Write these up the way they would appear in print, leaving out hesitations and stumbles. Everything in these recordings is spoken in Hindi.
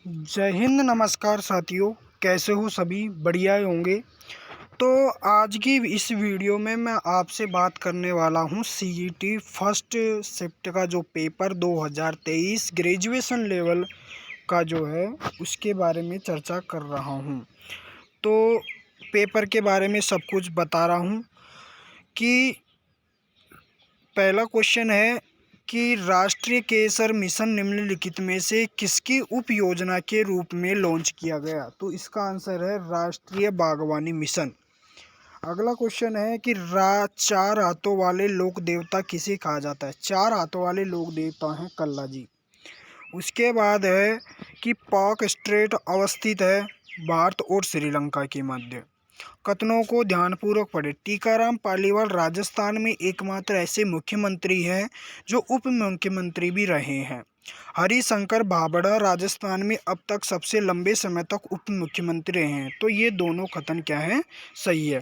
जय हिंद, नमस्कार साथियों। कैसे हो सभी? बढ़िया ही होंगे। तो आज की इस वीडियो में मैं आपसे बात करने वाला हूँ सीईटी फर्स्ट शिफ्ट का जो पेपर 2023 ग्रेजुएशन लेवल का जो है उसके बारे में चर्चा कर रहा हूँ। तो पेपर के बारे में सब कुछ बता रहा हूँ कि पहला क्वेश्चन है कि राष्ट्रीय केसर मिशन निम्नलिखित में से किसकी उप योजना के रूप में लॉन्च किया गया? तो इसका आंसर है राष्ट्रीय बागवानी मिशन। अगला क्वेश्चन है कि चार हाथों वाले लोक देवता किसे कहा जाता है? चार हाथों वाले लोक देवता हैं कल्ला जी। उसके बाद है कि पाक स्ट्रेट अवस्थित है भारत और श्रीलंका के मध्य। कथनों को ध्यानपूर्वक पढ़ें। टीकाराम पालीवाल राजस्थान में एकमात्र ऐसे मुख्यमंत्री हैं जो उप मुख्यमंत्री भी रहे हैं। हरिशंकर भाभड़ा राजस्थान में अब तक सबसे लंबे समय तक उप मुख्यमंत्री रहे हैं। तो ये दोनों कथन क्या है? सही है।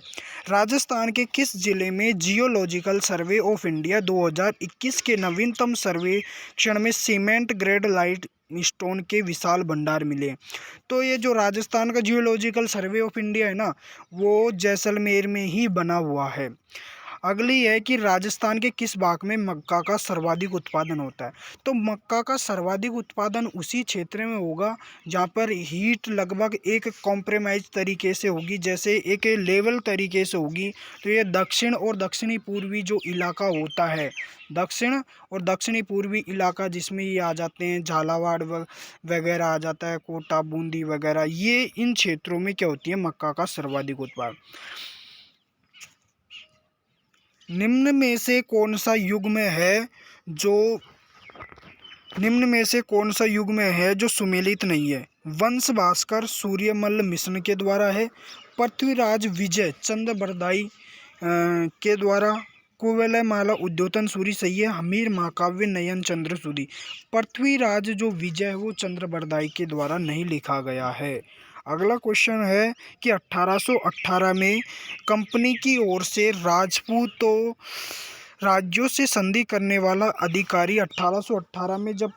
राजस्थान के किस जिले में जियोलॉजिकल सर्वे ऑफ इंडिया 2021 के नवीनतम सर्वेक्षण में सीमेंट ग्रेड लाइट स्टोन के विशाल भंडार मिले? तो ये जो राजस्थान का जियोलॉजिकल सर्वे ऑफ इंडिया है ना, वो जैसलमेर में ही बना हुआ है। अगली है कि राजस्थान के किस भाग में मक्का का सर्वाधिक उत्पादन होता है? तो मक्का का सर्वाधिक उत्पादन उसी क्षेत्र में होगा जहाँ पर हीट लगभग एक कॉम्प्रोमाइज तरीके से होगी, जैसे एक लेवल तरीके से होगी। तो ये दक्षिण और दक्षिणी पूर्वी जो इलाका होता है, दक्षिण और दक्षिणी पूर्वी इलाका जिसमें ये आ जाते हैं, झालावाड़ वगैरह आ जाता है, कोटा बूंदी वगैरह, ये इन क्षेत्रों में क्या होती है? मक्का का सर्वाधिक उत्पादन। निम्न में से कौन सा युग्म है जो सुमेलित नहीं है? वंश भास्कर सूर्यमल्ल मिशन के द्वारा है, पृथ्वीराज विजय चंद्र बरदाई के द्वारा, कुवलय माला उद्योतन सूरी सही है, हमीर महाकाव्य नयन चंद्र सूरी। पृथ्वीराज जो विजय है वो चंद्र बरदाई के द्वारा नहीं लिखा गया है। अगला क्वेश्चन है कि 1818 में कंपनी की ओर से राजपूतों राज्यों से संधि करने वाला अधिकारी, 1818 में जब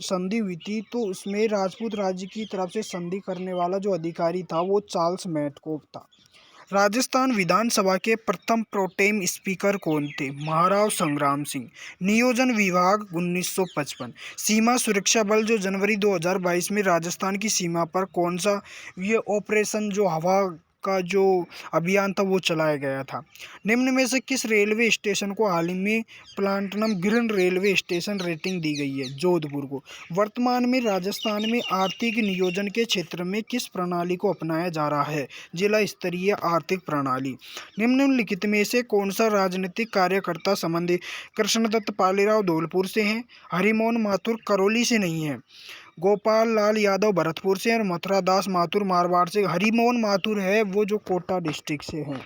संधि हुई थी तो उसमें राजपूत राज्य की तरफ से संधि करने वाला जो अधिकारी था वो चार्ल्स मैटकोप था। राजस्थान विधानसभा के प्रथम प्रोटेम स्पीकर कौन थे? महाराव संग्राम सिंह। नियोजन विभाग 1955। सीमा सुरक्षा बल जो जनवरी 2022 में राजस्थान की सीमा पर कौन सा ये ऑपरेशन जो हवा का जो अभियान था वो चलाया गया था? निम्न में से किस रेलवे स्टेशन को हाल ही में platinum green railway station rating दी गई है? जोधपुर को। वर्तमान में राजस्थान में आर्थिक नियोजन के क्षेत्र में किस प्रणाली को अपनाया जा रहा है? जिला स्तरीय आर्थिक प्रणाली। निम्नलिखित में से कौन सा राजनीतिक कार्यकर्ता संबंधी? कृष्णदत्त पालीराव धौलपुर से हैं, हरिमोहन माथुर करौली से नहीं है, गोपाल लाल यादव भरतपुर से और मथुरा दास माथुर मारवाड़ से। हरिमोहन माथुर है वो जो कोटा डिस्ट्रिक्ट से हैं।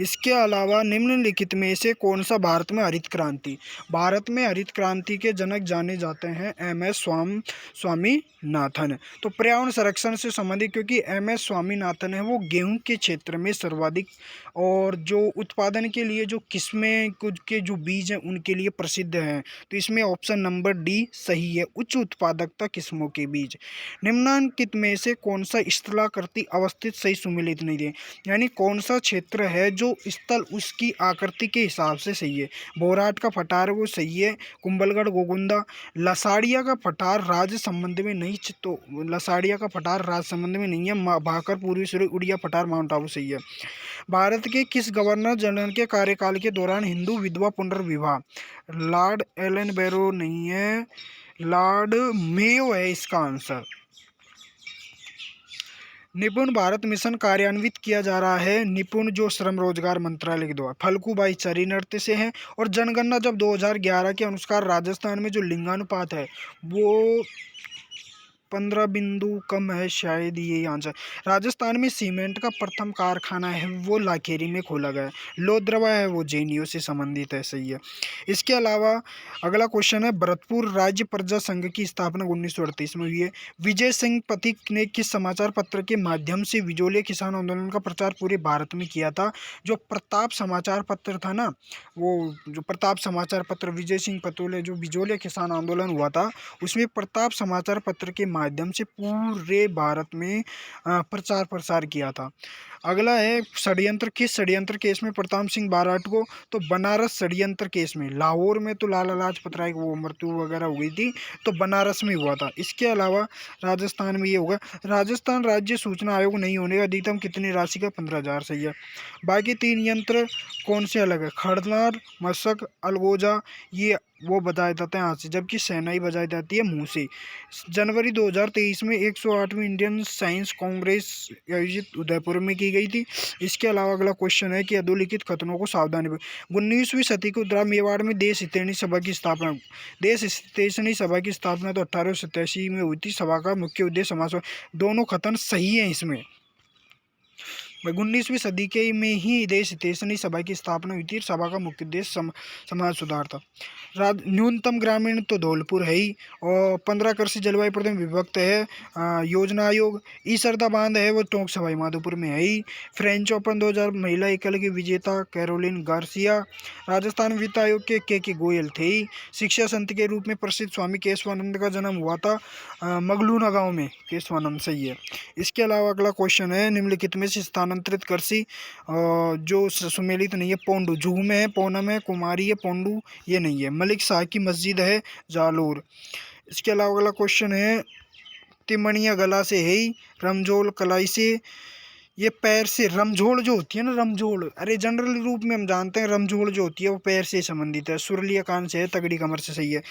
इसके अलावा निम्नलिखित में से कौन सा भारत में हरित क्रांति? भारत में हरित क्रांति के जनक जाने जाते हैं MS स्वामीनाथन। तो पर्यावरण संरक्षण से संबंधित, क्योंकि MS स्वामीनाथन है वो गेहूं के क्षेत्र में सर्वाधिक और जो उत्पादन के लिए जो किस्में कुछ के जो बीज हैं उनके लिए प्रसिद्ध हैं। तो इसमें ऑप्शन नंबर डी सही है, उच्च उत्पादकता किस्मों के बीज। निम्नलिखित में से कौन सा स्थलाकृति अवस्थित सही सुमेलित नहीं है? यानी कौन सा क्षेत्र है जो स्थल उसकी आकृति के हिसाब से सही है? बोराट का पठार वो सही है, कुंभलगढ़ गोगुंदा। लसाड़िया का पठार राज्य संबंध में नहीं, तो लसाड़िया का पठार राज्य संबंध में नहीं है। भाकर पूर्वी सूर्य उड़िया पठार माउंट आबू सही है। भारत के किस गवर्नर जनरल के कार्यकाल के दौरान हिंदू विधवा पुनर्विवाह? लॉर्ड एलन बैरो नहीं है, लॉर्ड मेयो है इसका आंसर। निपुण भारत मिशन कार्यान्वित किया जा रहा है निपुण जो श्रम रोजगार मंत्रालय के द्वारा। फल्गुबाई चरी नृत्य से हैं। और जनगणना जब 2011 के अनुसार राजस्थान में जो लिंगानुपात है वो 15 बिंदु कम है, शायद ये आंसर। राजस्थान में सीमेंट का प्रथम कारखाना है वो लाखेरी में खोला गया है। लोद्रवा है वो JNU से संबंधित है, सही है। इसके अलावा अगला क्वेश्चन है, भरतपुर राज्य प्रजा संघ की स्थापना 1938 में हुई है। विजय सिंह पथिक ने किस समाचार पत्र के माध्यम से विजोलिया किसान आंदोलन का प्रचार पूरे भारत में किया था? जो प्रताप समाचार पत्र था ना, वो जो प्रताप समाचार पत्र विजय सिंह पतोले जो विजोलिया किसान आंदोलन हुआ था उसमें प्रताप समाचार पत्र के माध्यम से पूरे भारत में प्रचार प्रसार किया था। अगला है षड्यंत्र, किस षड्यंत्र केस में प्रताप सिंह बारठ को, तो बनारस षड्यंत्र केस में। लाहौर में तो लाला लाजपत राय को वो मृत्यु वगैरह हुई थी, तो बनारस में हुआ था। इसके अलावा राजस्थान में ये होगा, राजस्थान राज्य सूचना आयोग नहीं होने का अधिकतम कितनी राशि का, 15,000 सही है। बाकी 3 यंत्र कौन से अलग है, खड़नार, मशक, अलगोजा, ये वो बजाए जाते हैं हाथ से, जबकि शहनाई बजाई जाती है मुंह से। जनवरी 2023 में 108वीं इंडियन साइंस कांग्रेस आयोजित उदयपुर में की गई थी। इसके अलावा अगला क्वेश्चन है कि अधोलिखित कथनों को सावधानी 19वीं सदी को उत्तरा मेवाड़ में देश हितैषी सभा की स्थापना। देश हितैषी सभा की स्थापना तो 1887 में हुई थी। सभा का मुख्य उद्देश्य समाज, दोनों कथन सही है इसमें। 19वीं सदी के में ही देश हितैषी सभा की स्थापना हुई थी। सभा का मुख्य उद्देश्य समाज सुधार था। न्यूनतम ग्रामीण तो धौलपुर है ही, और 15 कृषि जलवायु प्रदेश विभक्त है। योजना आयोग, ईसरदा बांध है वो टोंक सवाई माधोपुर में है ही। फ्रेंच ओपन 2000 महिला एकल की विजेता कैरोलिन गार्सिया। राजस्थान वित्त आयोग के गोयल थे ही। शिक्षा संत के रूप में प्रसिद्ध स्वामी केशवानंद का जन्म हुआ था मगलूना गांव में, केशवानंद सही है। इसके अलावा अगला क्वेश्चन है, निम्नलिखित में से स्थानांतरित कृषि जो सुमेलित नहीं है, पोंडू जुहू में है, पौनम है, कुमारी है, पोंडू ये नहीं है। मलिक शाह की मस्जिद है जालोर। इसके अलावा अगला क्वेश्चन है, तिमणिया गला से है ही, रमझोल कलाई से, ये पैर से। रमझोल जो होती है ना, रमझोल, अरे जनरल रूप में हम जानते हैं रमझोल जो होती है वो पैर से संबंधित है। सुरलिया कान से है, तगड़ी कमर से सही है।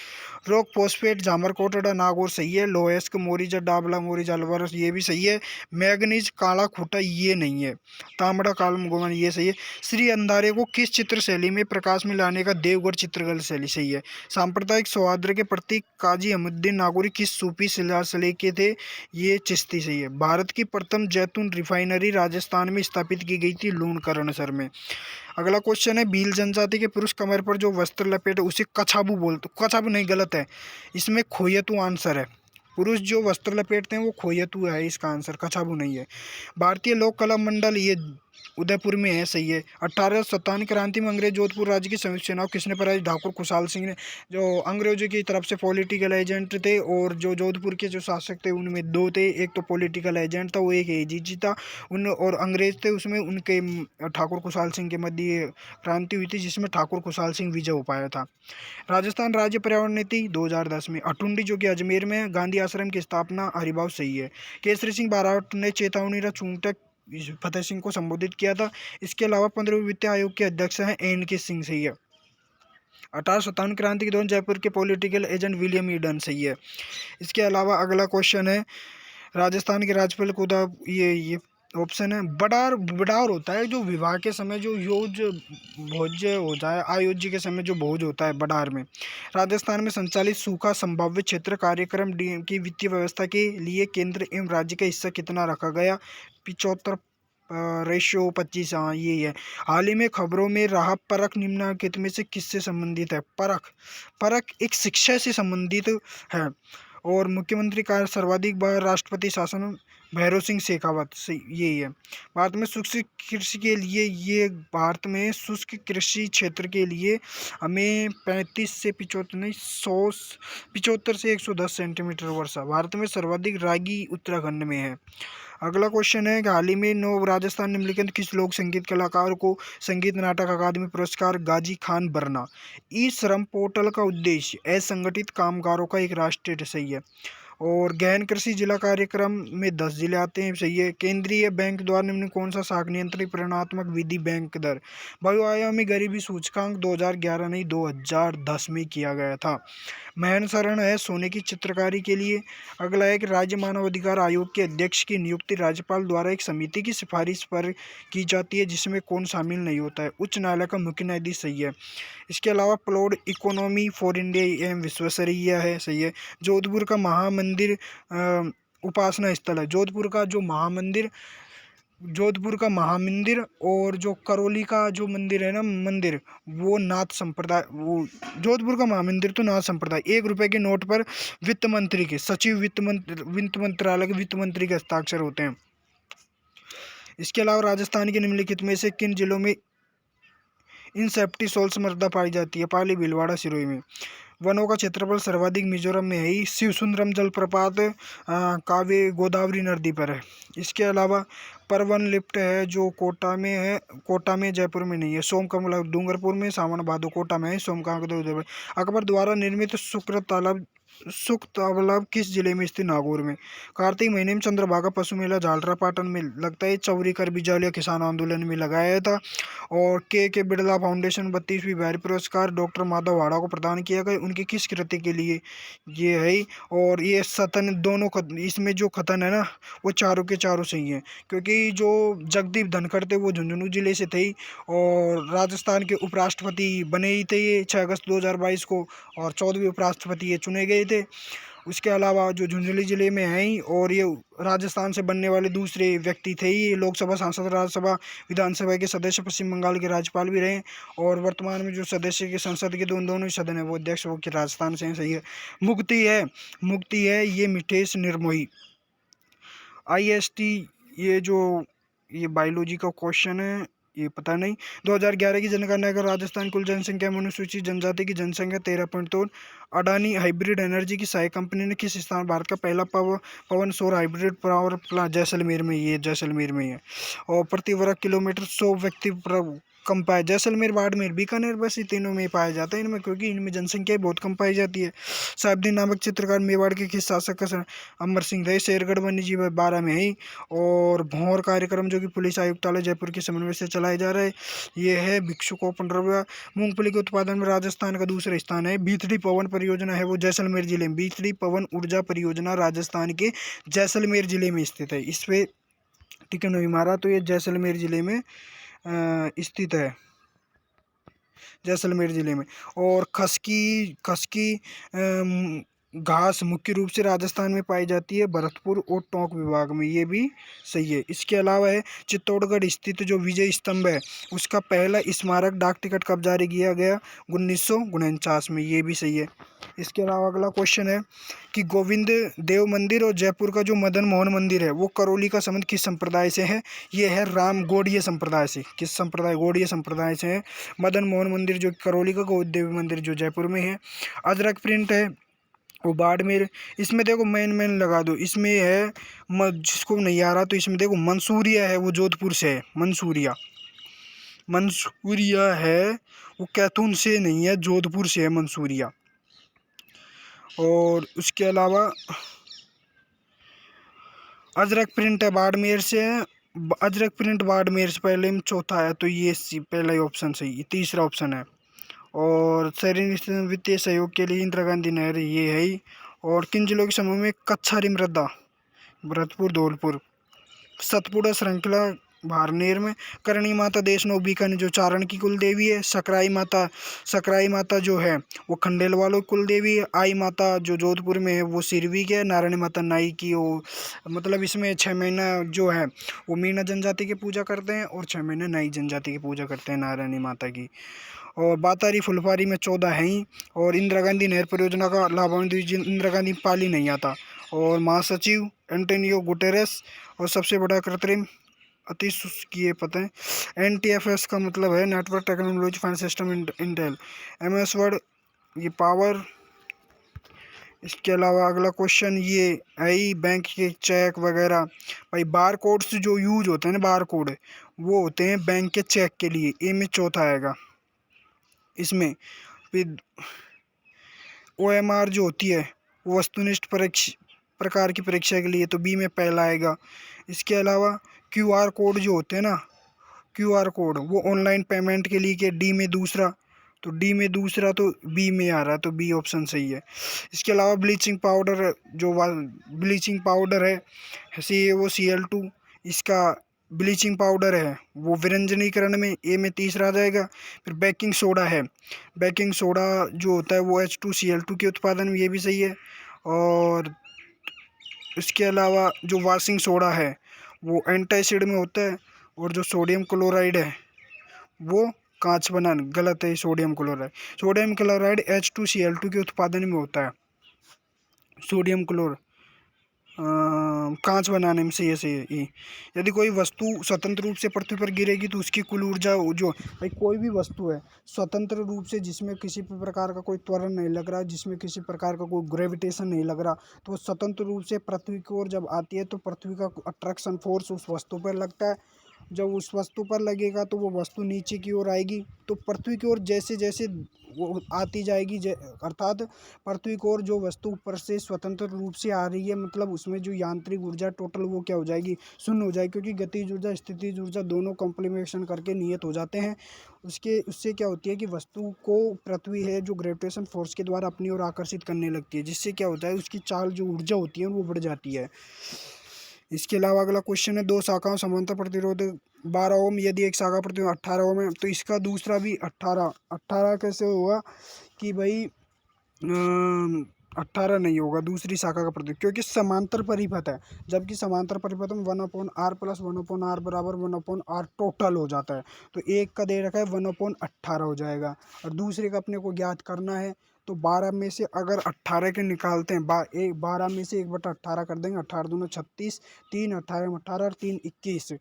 रोक फोस्फेट झामर कोटड़ा नागौर सही है। लोहेस्क मोरीजा डाबला मोरीजा अलवर ये भी सही है। मैग्नीज काला खूटा ये नहीं है। तांबड़ा कालम गोवन ये सही है। श्री अंधारे को किस चित्र शैली में प्रकाश में लाने का, देवगढ़ चित्रकला शैली सही है। सांप्रदायिक सौहार्द के प्रतीक काजी अहमदुद्दीन नागौरी किस सूफी सिलसिले के थे, ये चिश्ती सही है। भारत की प्रथम जैतून रिफाइनरी राजस्थान में स्थापित की गई थी लूणकरणसर में। अगला क्वेश्चन है, भील जनजाति के पुरुष कमर पर जो वस्त्र लपेटे उसे कछाबू बोलते, कछाबू नहीं गलत है, इसमें खोयतू आंसर है। पुरुष जो वस्त्र लपेटते हैं वो खोयतू है, इसका आंसर कछाबू नहीं है। भारतीय लोक कला मंडल ये उदयपुर में है सही है। 1857 क्रांति में अंग्रेज जोधपुर राज्य के संयुक्त चुनाव किसने कराया, ठाकुर खुशहाल सिंह ने, जो अंग्रेजों की तरफ से पॉलिटिकल एजेंट थे, और जो जोधपुर के जो शासक थे उनमें दो थे, एक तो पॉलिटिकल एजेंट था वो, एक एजीजी था उन, और अंग्रेज थे उसमें उनके ठाकुर खुशहाल सिंह के मध्य क्रांति हुई थी जिसमें ठाकुर खुशहाल सिंह विजय हो पाया था। राजस्थान राज्य पर्यावरण नीति 2010 में अठुंडी जो कि अजमेर में है, गांधी आश्रम की स्थापना हरिभाव सही है। केसरी सिंह बाराट ने चेतावनी चूंटक फतेह सिंह को संबोधित किया था। इसके अलावा 15वें वित्त आयोग के अध्यक्ष हैं एन के सिंह सही है। 1857 क्रांति के दौरान जयपुर के पॉलिटिकल एजेंट विलियम ईडन सही है। इसके अलावा अगला क्वेश्चन है, राजस्थान के राज्यपाल को ये ऑप्शन है, बडार बडार होता है जो विवाह के समय जो योज भोज होता है, आयोज्य के समय जो भोज होता है बडार में। राजस्थान में संचालित सूखा संभाव्य क्षेत्र कार्यक्रम डीएम की वित्तीय व्यवस्था के लिए केंद्र एवं राज्य का हिस्सा कितना रखा गया, 75 रेशियो 25। हाँ ये है। हाल ही में खबरों में रहा परख निम्नलिखित में से किससे संबंधित है, परख, परख एक शिक्षा से संबंधित है। और मुख्यमंत्री कार्य सर्वाधिक बार राष्ट्रपति शासन भैरव सिंह शेखावत से यही है। भारत में शुष्क कृषि के लिए ये भारत में शुष्क कृषि क्षेत्र के लिए हमें 35 से 75 नहीं 100 75 से 110 सेंटीमीटर वर्षा। भारत में सर्वाधिक रागी उत्तराखंड में है। अगला क्वेश्चन है कि हाल ही में राजस्थान निम्नलिखित किस लोक संगीत कलाकार को संगीत नाटक अकादमी पुरस्कार गाजी खान बरना। ई श्रम पोर्टल का उद्देश्य असंगठित कामगारों का एक राष्ट्रीय सही है। और गहन कृषि जिला कार्यक्रम में 10 जिले आते हैं सही है। केंद्रीय बैंक द्वारा निम्न कौन सा शाख नियंत्रित परिणात्मक विधि बैंक दर बहुआयामी गरीबी सूचकांक 2011 नहीं 2010 में किया गया था। महन शरण है सोने की चित्रकारी के लिए। अगला है कि राज्य मानव अधिकार आयोग के अध्यक्ष की नियुक्ति राज्यपाल द्वारा एक समिति की सिफारिश पर की जाती है जिसमें कौन शामिल नहीं होता है, उच्च न्यायालय का मुख्य न्यायाधीश सही है। इसके अलावा प्लॉड इकोनॉमी फॉर इंडिया एवं विश्वसनीय है सही है। जोधपुर का महामंदिर उपासना स्थल है। जोधपुर का महामंदिर और जो करौली का जो मंदिर है ना मंदिर, वो नाथ संप्रदाय, वो जोधपुर का महामंदिर तो नाथ संप्रदाय। 1 रुपए के नोट पर वित्त मंत्री के सचिव, वित्त मंत्रालय के वित्त मंत्री के हस्ताक्षर होते हैं। इसके अलावा राजस्थान के निम्नलिखित में से किन जिलों में इंसेप्टिसोल्स मृदा पाई जाती है, पाली भीलवाड़ा सिरोही में। वनों का क्षेत्रफल सर्वाधिक मिजोरम में है ही। शिवसुंदरम जलप्रपात कावे गोदावरी नदी पर है। इसके अलावा परवन लिफ्ट है जो कोटा में है, कोटा में, जयपुर में नहीं है। सोमकमल डूंगरपुर में, सावन भादो कोटा में है, सोमकांग उदयपुर। अकबर द्वारा निर्मित सुख तालाब किस जिले में स्थित? नागौर में। कार्तिक महीने में चंद्रभागा पशु मेला झालरापाटन में लगता है। चौरी कर बिजालिया किसान आंदोलन में लगाया था। और के बिरला फाउंडेशन 32वीं बिहारी पुरस्कार डॉक्टर माधव वाड़ा को प्रदान किया गया, उनकी किस कृति के लिए? ये है। और ये सतन दोनों इसमें जो खतन है ना वो चारों के चारों सही है, क्योंकि जो जगदीप धनखड़ थे वो झुंझुनू जिले से थे और राजस्थान के उपराष्ट्रपति बने ही थे ये 6 अगस्त 2022 को, और 14वें उपराष्ट्रपति ये चुने गए थे। उसके अलावा जो झुंझुनू जिले में है ही, और ये राजस्थान से बनने वाले दूसरे व्यक्ति थे ही। ये लोकसभा सांसद, राज्यसभा, विधानसभा के सदस्य, पश्चिम बंगाल के राज्यपाल भी रहे। और वर्तमान में जो सदस्य के संसद के दोनों ही सदन है वो अध्यक्ष वो के राजस्थान से हैं, सही है। मुक्ति है ये मिठेश निर्मोही। IST ये बायोलॉजी का क्वेश्चन है, ये पता नहीं। 2011 की जनगणना का राजस्थान कुल जनसंख्या में अनुसूचित जनजाति की जनसंख्या 13.2। अडानी हाइब्रिड एनर्जी की सहायक कंपनी ने किस स्थान भारत का पहला पवन सौर हाइब्रिड पावर प्लांट? जैसलमेर में, ये जैसलमेर में है। और प्रति वर्ग किलोमीटर 100 व्यक्ति कम पाए। जैसलमेर, बाड़मेर, बीकानेर, बस ये तीनों में पाया जाता है इनमें, क्योंकि इनमें जनसंख्या बहुत कम पाई जाती है। साहिबदीन नामक चित्रकार मेवाड़ के किस शासक का? अमर सिंह रहे। शेरगढ़ वन्यजीव 12 में ही। और भौर कार्यक्रम जो कि पुलिस आयुक्तालय जयपुर के समन्वय से चलाए जा रहे हैं, ये है भिक्षुकों 15वां। मूंगफली के उत्पादन में राजस्थान का दूसरा स्थान है। बीथड़ी पवन परियोजना है वो जैसलमेर जिले में। बीथड़ी पवन ऊर्जा परियोजना राजस्थान के जैसलमेर जिले में स्थित है। इस पे टिकट नहीं मारा तो ये जैसलमेर जिले में स्थित है, जैसलमेर जिले में। और खसकी घास मुख्य रूप से राजस्थान में पाई जाती है, भरतपुर और टोंक विभाग में, ये भी सही है। इसके अलावा है चित्तौड़गढ़ स्थित जो विजय स्तंभ है उसका पहला स्मारक डाक टिकट कब जारी किया गया? 1949 में, ये भी सही है। इसके अलावा अगला क्वेश्चन है कि गोविंद देव मंदिर और जयपुर का जो मदन मोहन मंदिर है वो करौली का संबंध किस संप्रदाय से है? ये है राम गौड़ीय संप्रदाय से। किस संप्रदाय? गौड़ीय संप्रदाय से है। मदन मोहन मंदिर जो करौली का, गोविंद देव मंदिर जो जयपुर में है। अजरक प्रिंट है वो बाड़मेर। इसमें देखो मेन लगा दो, इसमें है जिसको नहीं आ रहा तो इसमें देखो मंसूरिया है वो जोधपुर से है। मंसूरिया है वो कैथून से नहीं है, जोधपुर से है मंसूरिया। और उसके अलावा अजरक प्रिंट है बाड़मेर से है। अजरक प्रिंट बाड़मेर से पहले में चौथा है, तो ये पहला ही ऑप्शन सही, तीसरा ऑप्शन है। और शहरी वित्तीय सहयोग के लिए इंदिरा गांधी नहर, ये है ही। और किन जिलों के समूह में कच्छारी मृदा? भरतपुर, धौलपुर। सतपुड़ा श्रृंखला भारनेर में। करणी माता देशनोक बीकानेर जो चारण की कुल देवी है। सकराई माता जो है वो खंडेल वालों की कुल देवी है। आई माता जो जोधपुर में है वो सिरवी की है। नारायणी माता नाई की, वो मतलब इसमें 6 महीना जो है वो मीणा जनजाति की पूजा करते हैं और 6 महीने नाई जनजाति की पूजा करते हैं नारायणी माता की। और बातारी फुलवारी में 14 है ही। और इंदिरा गांधी नहर परियोजना का लाभान्वित इंदिरा गांधी पाली नहीं आता। और महासचिव एंटोनियो गुटेरेस। और सबसे बड़ा कृत्रिम ये पता है। NTFS का मतलब है network technology finance system Intel. MS word ये पावर। इसके अलावा अगला क्वेश्चन ये है बैंक के चेक वगैरह, भाई बार कोड्स जो यूज होते हैं ना, बार कोड वो होते हैं बैंक के चेक के लिए। ए में चौथा आएगा। इसमें फिर OMR जो होती है वो वस्तुनिष्ठ प्रकार की परीक्षा के लिए, तो बी में पहला आएगा। इसके अलावा QR कोड जो होते हैं ना, QR कोड वो ऑनलाइन पेमेंट के लिए के डी में दूसरा, तो डी में दूसरा तो बी में आ रहा है, तो बी ऑप्शन सही है। इसके अलावा ब्लीचिंग पाउडर है CaO Cl2, इसका ब्लीचिंग पाउडर है वो विरंजनीकरण में, ए में तीसरा आ जाएगा। फिर बेकिंग सोडा है, बेकिंग सोडा जो होता है वो H2Cl2 के उत्पादन में, ये भी सही है। और इसके अलावा जो वॉशिंग सोडा है वो एंटासिड में होता है। और जो सोडियम क्लोराइड है वो कांच बनाने, गलत है सोडियम क्लोराइड H2Cl2 के उत्पादन में होता है। सोडियम कांच बनाने में सही है ई। यदि कोई वस्तु स्वतंत्र रूप से पृथ्वी पर गिरेगी तो उसकी कुल ऊर्जा जो भाई कोई भी वस्तु है स्वतंत्र रूप से जिसमें किसी भी प्रकार का कोई त्वरण नहीं लग रहा, जिसमें किसी प्रकार का कोई ग्रेविटेशन नहीं लग रहा, तो वो स्वतंत्र रूप से पृथ्वी की ओर जब आती है तो पृथ्वी का अट्रैक्शन फोर्स उस वस्तु पर लगता है। जब उस वस्तु पर लगेगा तो वो वस्तु नीचे की ओर आएगी, तो पृथ्वी की ओर जैसे जैसे वो आती जाएगी अर्थात पृथ्वी की ओर जो वस्तु ऊपर से स्वतंत्र रूप से आ रही है, मतलब उसमें जो यांत्रिक ऊर्जा टोटल वो क्या हो जाएगी, शून्य हो जाएगी, क्योंकि गतिज ऊर्जा स्थितिज ऊर्जा दोनों कॉम्प्लीमेंटेशन करके नियत हो जाते हैं। उससे क्या होती है कि वस्तु को पृथ्वी है जो ग्रेविटेशन फोर्स के द्वारा अपनी ओर आकर्षित करने लगती है, जिससे क्या होता है उसकी चाल जो ऊर्जा होती है वो बढ़ जाती है। इसके अलावा अगला क्वेश्चन है, दो शाखाओं समांतर प्रतिरोध 12 ओम, यदि एक शाखा प्रतिरोध 18 ओम है तो इसका दूसरा भी 18 कैसे होगा कि भाई 18 नहीं होगा दूसरी शाखा का प्रतिरोध, क्योंकि समांतर परिपथ है, जबकि समांतर परिपथ में 1/r प्लस 1/r बराबर 1/r टोटल हो जाता है। तो एक का दे रखा है 1/18 हो जाएगा, और दूसरे का अपने को ज्ञात करना है। तो 12 में से अगर 18 के निकालते हैं, 12 में से 1/18 कर देंगे, 18 दूना 36, 3 18 18 और 3 21,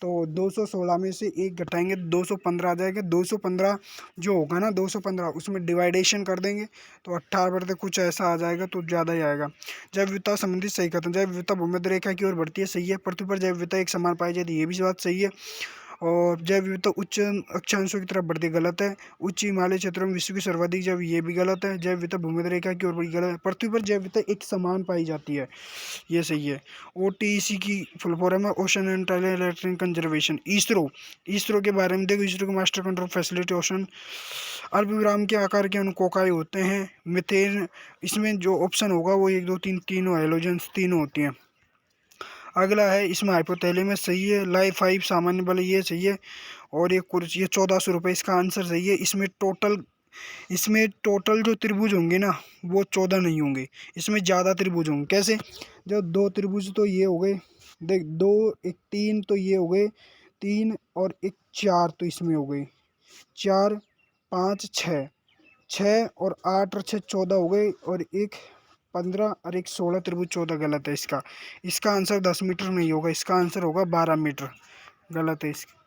तो 216 में से एक घटाएंगे 215 आ जाएगा। 215 जो होगा ना 215 उसमें डिवाइडेशन कर देंगे तो 18 बढ़ते कुछ ऐसा आ जाएगा, तो ज़्यादा ही आएगा। जैव विविधता संबंधित सही खत्म। जैव विविधता भूमध्य रेखा की ओर बढ़ती है, सही है। पृथ्वी पर जैव विविधता एक समान पाई जाती है, ये भी बात सही है। और जैव विविधता उच्च अक्षांशों की तरफ बढ़ती है, गलत है। उच्च हिमालय क्षेत्रों में विश्व की सर्वाधिक जैव, ये भी गलत है। जैव विविधता भूमध्य रेखा की ओर बढ़ी, गलत है। पृथ्वी पर जैव विविधता एक समान पाई जाती है, ये सही है। OTEC की फुल फॉर्म है ocean and thermal conservation. ISRO के बारे में देखो, इसरो के मास्टर कंट्रोल फैसिलिटी ओशन। अल्पविराम के आकार के अनुकोकाई होते हैं। मीथेन, इसमें जो ऑप्शन होगा वो 1 2 3 तीनों हेलोजेंस तीनों होती हैं। अगला है, इसमें हाइपोथैलेमस सही है। लाइफ 5 सामान्य बल, ये सही है। और ये कुर्सी, ये 1400 रुपये, इसका आंसर सही है। इसमें टोटल जो त्रिभुज होंगे ना वो 14 नहीं होंगे, इसमें ज़्यादा त्रिभुज होंगे। कैसे? जो दो त्रिभुज तो ये हो गए, देख 2 1 3 तो ये हो गए 3, और एक 4 तो इसमें हो गई 4 5 6, 6 और 8 और 6 14 हो गए, और एक 15 और एक 16, त्रिभुज 14 गलत है। इसका आंसर 10 मीटर नहीं होगा, इसका आंसर होगा 12 मीटर, गलत है इसका।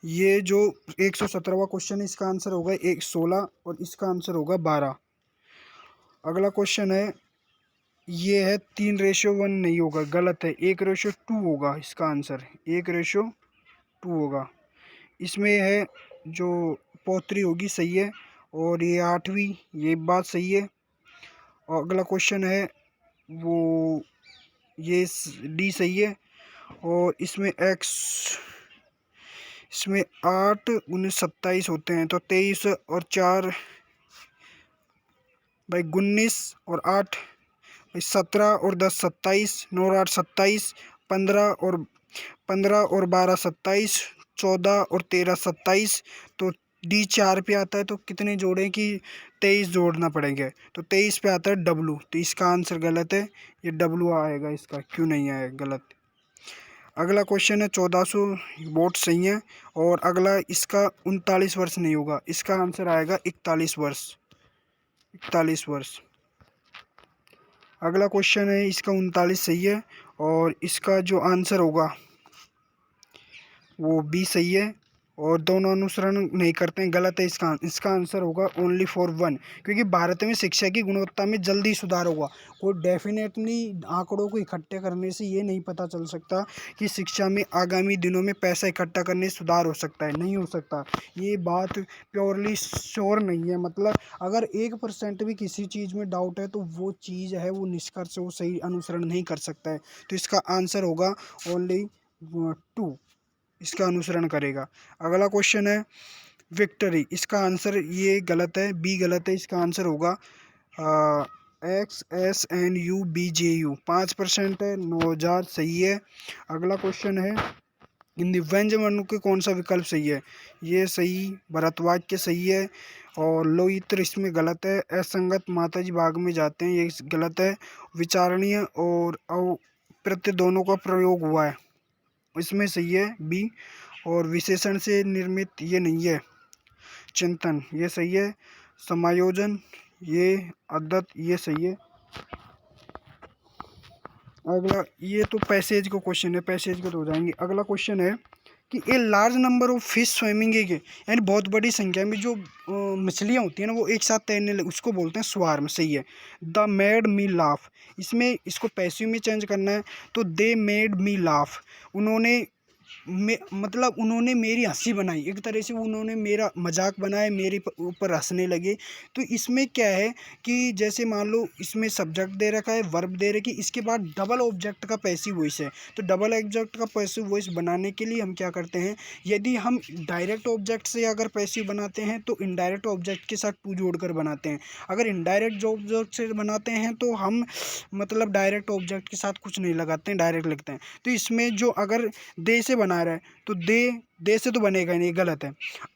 ये जो 117वां क्वेश्चन है इसका आंसर होगा 16 और इसका आंसर होगा 12। अगला क्वेश्चन है, ये है 3:1 नहीं होगा, गलत है। 1:2 होगा इसका आंसर, 1:2 होगा। इसमें है जो पौत्री होगी, सही है। और ये 8वीं, ये बात सही है। और अगला क्वेश्चन है वो ये डी सही है। और इसमें 8 19 27 होते हैं, तो 23 और 4 भाई 19 और 8 भाई 17 और 10 27, 9 और 8 27, 15 और 12 27, 14 और 13 27, तो डी 4 पे आता है। तो कितने जोड़ें कि 23 जोड़ना पड़ेंगे, तो 23 पे आता है डब्लू, तो इसका आंसर गलत है। ये डब्लू आएगा, इसका क्यों नहीं आएगा, गलत। अगला क्वेश्चन है 1400 वोट सही है। और अगला इसका 39 वर्ष नहीं होगा, इसका आंसर आएगा 41 वर्ष, 41 वर्ष। अगला क्वेश्चन है, इसका 39 सही है। और इसका जो आंसर होगा वो बी सही है। और दोनों अनुसरण नहीं करते हैं, गलत है। इसका आंसर होगा ओनली फॉर 1, क्योंकि भारत में शिक्षा की गुणवत्ता में जल्दी सुधार होगा। कोई डेफिनेटली आंकड़ों को इकट्ठे करने से ये नहीं पता चल सकता कि शिक्षा में आगामी दिनों में पैसा इकट्ठा करने से सुधार हो सकता है, नहीं हो सकता। ये बात प्योरली श्योर नहीं है, मतलब अगर 1% भी किसी चीज़ में डाउट है तो वो चीज़ है, वो निष्कर्ष वो सही अनुसरण नहीं कर सकता है। तो इसका आंसर होगा ओनली 2, इसका अनुसरण करेगा। अगला क्वेश्चन है विक्ट्री, इसका आंसर ये गलत है, बी गलत है। इसका आंसर होगा XSNUBJU, 5% है, 9000 सही है। अगला क्वेश्चन है, हिंदी व्यंजन वर्णों के कौन सा विकल्प सही है, ये सही, भरतवाक्य सही है। और लोहित्र इसमें गलत है। असंगत माताजी बाग में जाते हैं, ये गलत है। विचारणीय और अप्रत्यय दोनों का प्रयोग हुआ है, इसमें सही है बी। और विशेषण से निर्मित, ये नहीं है। चिंतन, ये सही है। समायोजन, ये अदद ये सही है। अगला ये तो पैसेज का क्वेश्चन है, पैसेज के तो हो जाएंगे। अगला क्वेश्चन है कि a large number of fish swimming के, यानी बहुत बड़ी संख्या में जो मछलियाँ होती हैं ना वो एक साथ तैरने लगे, उसको बोलते हैं स्वार्म। सही है। द मेड मी लाफ, इसमें इसको पैसिव में चेंज करना है तो दे मेड मी लाफ, उन्होंने मतलब उन्होंने मेरी हंसी बनाई, एक तरह से उन्होंने मेरा मजाक बनाया, मेरे ऊपर हंसने लगे। तो इसमें क्या है कि जैसे मान लो इसमें सब्जेक्ट दे रखा है, वर्ब दे रखी, इसके बाद डबल ऑब्जेक्ट का पैसिव वॉइस है। तो डबल ऑब्जेक्ट का पैसिव वॉइस बनाने के लिए हम क्या करते हैं, यदि हम डायरेक्ट ऑब्जेक्ट से अगर पैसिव बनाते हैं तो इनडायरेक्ट ऑब्जेक्ट के साथ टू जोड़कर बनाते हैं। अगर इनडायरेक्ट ऑब्जेक्ट से बनाते हैं तो हम मतलब डायरेक्ट ऑब्जेक्ट के साथ कुछ नहीं लगाते हैं, डायरेक्ट लिखते हैं। तो इसमें जो अगर दे से बना रहा है तो दे से तो बनेगा नहीं, गलत है।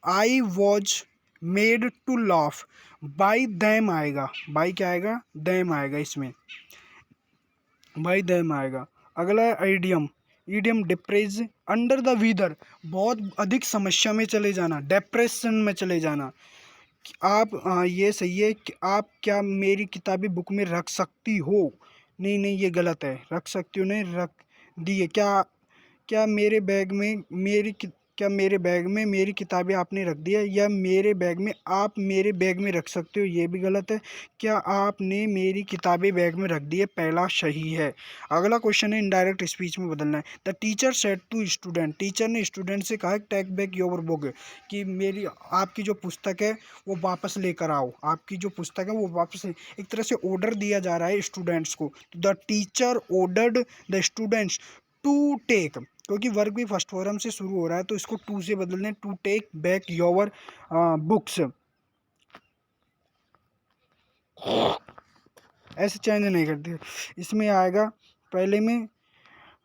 I was made to laugh, by them आएगा, बाई क्या आएगा, दैम आएगा, इसमें बाई दैम आएगा। अगला है idiom, idiom depress under the wither, बहुत अधिक समस्या में चले जाना, डिप्रेशन में चले जाना। आप ये सही है कि आप क्या मेरी किताबें बुक में रख सकती हो, नहीं नहीं ये गलत है, रख सकती हो नहीं, रख दी है। क्या क्या मेरे बैग में क्या मेरे बैग में मेरी किताबें आपने रख दी है, या मेरे बैग में आप मेरे बैग में रख सकते हो, ये भी गलत है। क्या आपने मेरी किताबें बैग में रख दी है, पहला सही है। अगला क्वेश्चन है इनडायरेक्ट स्पीच में बदलना है। The teacher said to student, teacher ने स्टूडेंट से कहा टेक बैक योर बुक, कि मेरी आपकी जो पुस्तक है वो वापस लेकर आओ, आपकी जो पुस्तक है वो वापस, एक तरह से ऑर्डर दिया जा रहा है स्टूडेंट्स को। The teacher ordered the students to take, क्योंकि वर्क भी फर्स्ट फॉर्म से शुरू हो रहा है तो इसको टू से बदलने, to take back your books, ऐसे चेंज नहीं करते। इसमें आएगा पहले में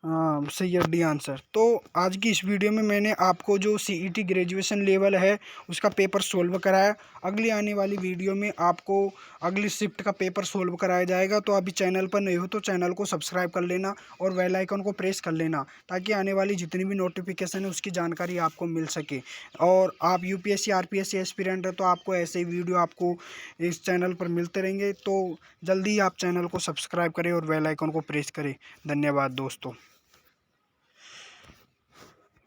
सही है डी आंसर। तो आज की इस वीडियो में मैंने आपको जो सीईटी ग्रेजुएशन लेवल है उसका पेपर सोल्व कराया। अगली आने वाली वीडियो में आपको अगली शिफ्ट का पेपर सोल्व कराया जाएगा। तो अभी चैनल पर नहीं हो तो चैनल को सब्सक्राइब कर लेना और बेल आइकन को प्रेस कर लेना, ताकि आने वाली जितनी भी नोटिफिकेशन है उसकी जानकारी आपको मिल सके। और आप यूपीएससी आरपीएससी एस्पिरेंट है तो आपको ऐसे ही वीडियो आपको इस चैनल पर मिलते रहेंगे। तो जल्दी आप चैनल को सब्सक्राइब करें और बेल आइकन को प्रेस करें। धन्यवाद दोस्तों।